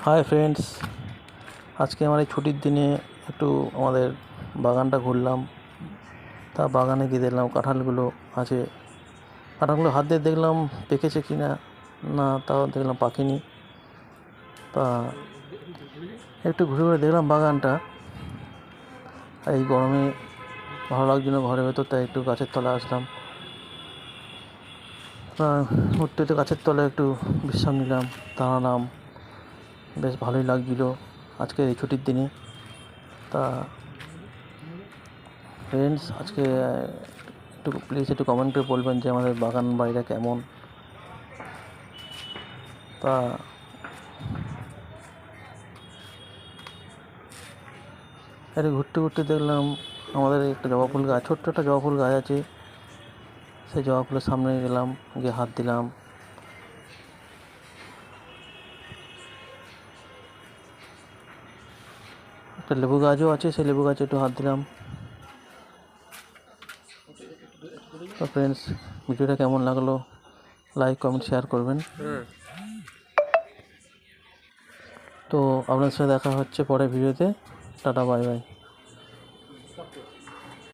Hi friends, আজকে আমার এই ছুটির দিনে একটু আমাদের বাগানটা ঘুরলাম। তা বাগানে গিয়ে দেখলাম কাঁঠালগুলো আছে। কাঁঠালগুলো হাত দিয়ে দেখলাম পেকেছে কি না, না তাও দেখলাম পাকেনি। তা একটু ঘুরে ঘুরে দেখলাম বাগানটা। এই গরমে ভালো লাগছিল ঘরের ভেতর, তাই একটু গাছের তলায় আসলাম। ঘুরতে ঘুরতে গাছের তলায় একটু বিশ্রাম নিলাম, দাঁড়ালাম। বেশ ভালোই লাগছিল আজকে এই ছুটির দিনে। তা ফ্রেন্ডস, আজকে একটু প্লিজ একটু কমেন্ট করে বলবেন যে আমাদের বাগান বাড়িটা কেমন। তা একটু ঘুরতে ঘুরতে দেখলাম আমাদের একটা জবা ফুল গাছ, ছোট্ট একটা জবা ফুল গাছ আছে। সেই জবা ফুলের সামনে গেলাম, গিয়ে হাত দিলাম। একটা লেবু গাছও আছে, সেই লেবু গাছে একটু হাত দিলাম। তো ফ্রেন্ডস, ভিডিওটা কেমন লাগলো লাইক কমেন্ট শেয়ার করবেন। তো আপনার সাথে দেখা হচ্ছে পরের ভিডিওতে। Tata, bye bye.